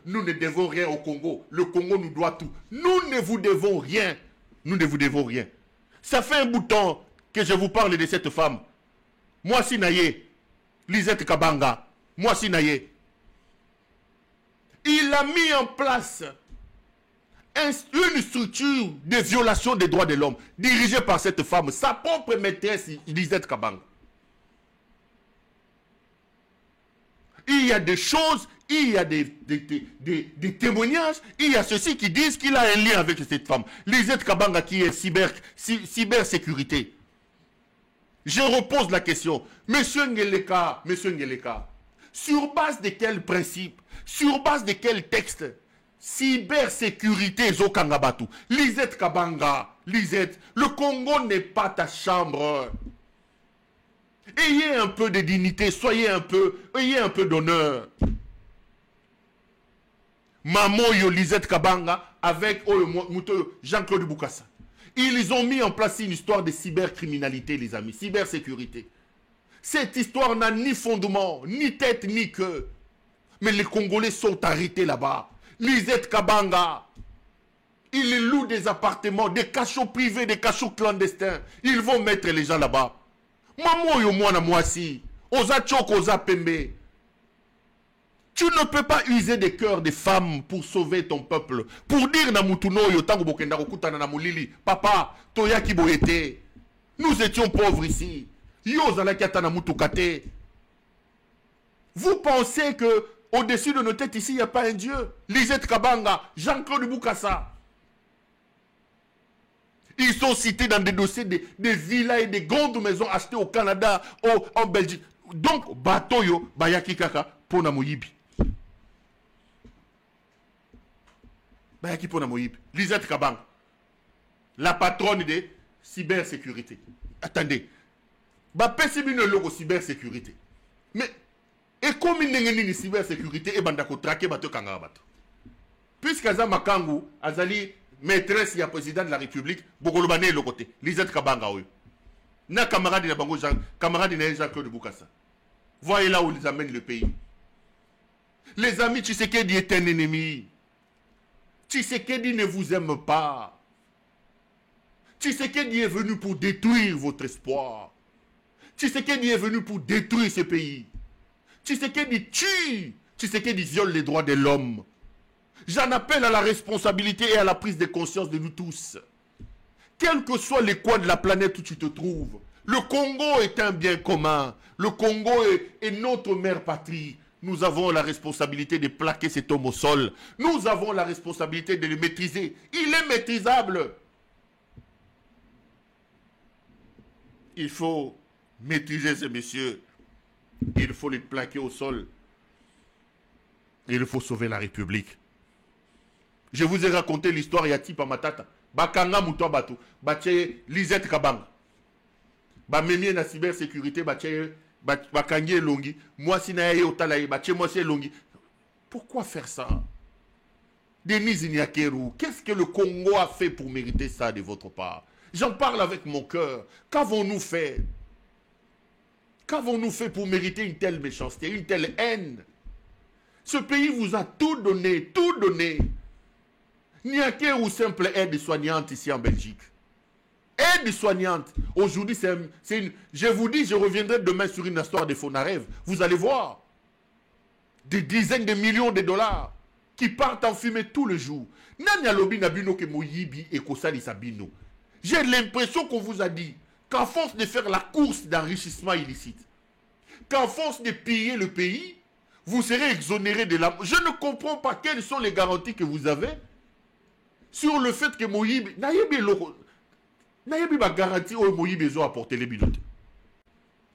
nous ne devons rien au Congo. Le Congo nous doit tout. Nous ne vous devons rien. Nous ne vous devons rien. Ça fait un bout de temps que je vous parle de cette femme. Moi, Sinaye, Lisette Kabanga, moi, Sinaye. Il a mis en place une structure de violation des droits de l'homme dirigée par cette femme, sa propre maîtresse, Lisette Kabanga. Il y a des choses, il y a des témoignages, il y a ceux qui disent qu'il a un lien avec cette femme. Lisette Kabanga qui est cybersécurité. Je repose la question. Monsieur Ngeleka, sur base de quels principes, sur base de quels textes, cybersécurité Zokangabatu, Lisette Kabanga, Lisette, le Congo n'est pas ta chambre. Ayez un peu de dignité, ayez un peu d'honneur. Mamoyo Lisette Kabanga avec Jean-Claude Boukassa. Ils ont mis en place une histoire de cybercriminalité, les amis, cybersécurité. Cette histoire n'a ni fondement, ni tête, ni queue. Mais les Congolais sont arrêtés là-bas. Lisette Kabanga, ils louent des appartements, des cachots privés, des cachots clandestins. Ils vont mettre les gens là-bas. Maman yo mwana mwasi, oza choko oza pembe. Tu ne peux pas user des cœurs des femmes pour sauver ton peuple. Pour dire na mutuno yo tango bokenda kokutana na mulili, papa, toyaki boyete. Nous étions pauvres ici. Yo zalaki ata na mutukate. Vous pensez que au-dessus de nos têtes ici, il n'y a pas un Dieu? Lisette Kabanga, Jean-Claude Boukassa. Ils sont cités dans des dossiers des villas et des grandes maisons achetées au Canada, en Belgique. Donc, Batoyo, Bayaki Kaka, Pona Moyibi. Bayaki Pona Moyibi. Lisette Kabanga, la patronne de cybersécurité. Attendez. Bapesi bino logo cybersécurité. Mais, et comme il n'y a ni cybersécurité, et bandako traqué bato kanga bato. Puisqu'Aza Makangu, Azali, maîtresse et président de la République, Bogolobane le côté, Lisette Kabanga, oui. Na camarade de Bango Jean, camarade de Jean-Claude Boukassa. Voyez là où ils amènent le pays. Les amis, Tshisekedi est un ennemi. Tshisekedi ne vous aime pas. Tshisekedi est venu pour détruire votre espoir. Tshisekedi est venu pour détruire ce pays. Tshisekedi tue. Tshisekedi viole les droits de l'homme. J'en appelle à la responsabilité et à la prise de conscience de nous tous. Quel que soit les coins de la planète où tu te trouves, le Congo est un bien commun. Le Congo est notre mère patrie. Nous avons la responsabilité de plaquer cet homme au sol. Nous avons la responsabilité de le maîtriser. Il est maîtrisable. Il faut maîtriser ce monsieur. Il faut les plaquer au sol. Il faut sauver la République. Je vous ai raconté l'histoire Yati Pamatata. Bakanga Moutoua Batou. Bache Lisette Kabanga. Bamemie na cybersécurité. Bache Bakangi Longi. Moi si na otalaye. Bache moi c'est Longi. Pourquoi faire ça? Denis Inyakeru, qu'est-ce que le Congo a fait pour mériter ça de votre part? J'en parle avec mon cœur. Qu'avons-nous fait? Qu'avons-nous fait pour mériter une telle méchanceté, une telle haine? Ce pays vous a tout donné, tout donné. Niakeru simple aide-soignante ici en Belgique. Aide-soignante. Aujourd'hui, c'est une... Je vous dis, je reviendrai demain sur une histoire de Fonarève. Vous allez voir. Des dizaines de millions de dollars qui partent en fumée tout le jour. J'ai l'impression qu'on vous a dit qu'à force de faire la course d'enrichissement illicite, qu'à force de piller le pays, vous serez exonéré de la... Je ne comprends pas quelles sont les garanties que vous avez sur le fait que Moïbe... Nayebi ba garantie au Moïbe besoin apporter les binotes.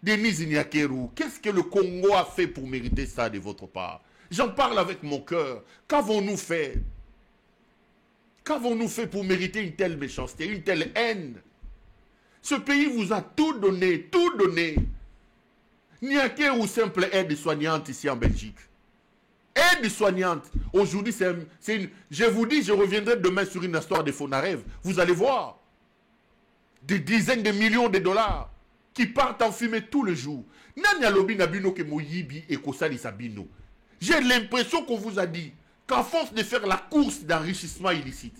Denis Inyakeru, qu'est-ce que le Congo a fait pour mériter ça de votre part? J'en parle avec mon cœur. Qu'avons-nous fait? Qu'avons-nous fait pour mériter une telle méchanceté, une telle haine? Ce pays vous a tout donné, tout donné. Niakeru simple aide-soignante ici en Belgique. Aide-soignante. Aujourd'hui, c'est une... Je vous dis, je reviendrai demain sur une histoire de Fonarève. Vous allez voir. Des dizaines de millions de dollars qui partent en fumée tout le jour. J'ai l'impression qu'on vous a dit qu'à force de faire la course d'enrichissement illicite,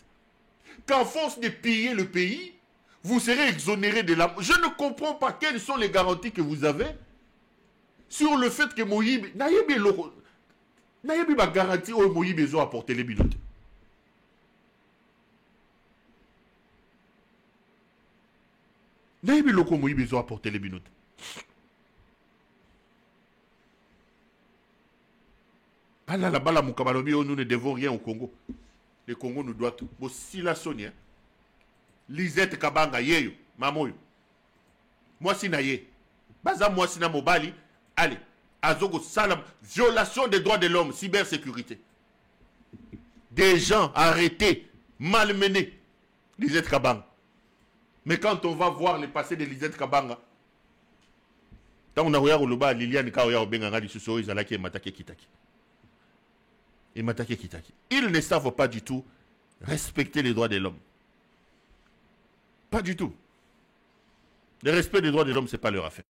qu'à force de piller le pays, vous serez exonéré de la... Je ne comprends pas quelles sont les garanties que vous avez sur le fait que Moïbe... Nayebi ba garantie au Moïbe besoin apporter les binotes. Nayebi loko Moïbe besoin apporter les binotes. Bala bala mukabalobi, nous ne devons rien au Congo. Le Congo nous doit tout. Bon, si la Sonia, Lisette Kabanga, yeyo, mamoyo. Moi si na ye. Baza moi si na mobali, allez. Azogo salam, violation des droits de l'homme, cybersécurité. Des gens arrêtés, malmenés. Lisette Kabanga. Mais quand on va voir le passé de Lisette Kabanga, tant on a regardé le bas, Liliane Kaoya Obenganga du Susso, ils allaient m'attaquer Kitaki. Ils m'attaquaient Kitaki. Ils ne savent pas du tout respecter les droits de l'homme. Pas du tout. Le respect des droits de l'homme, ce n'est pas leur affaire.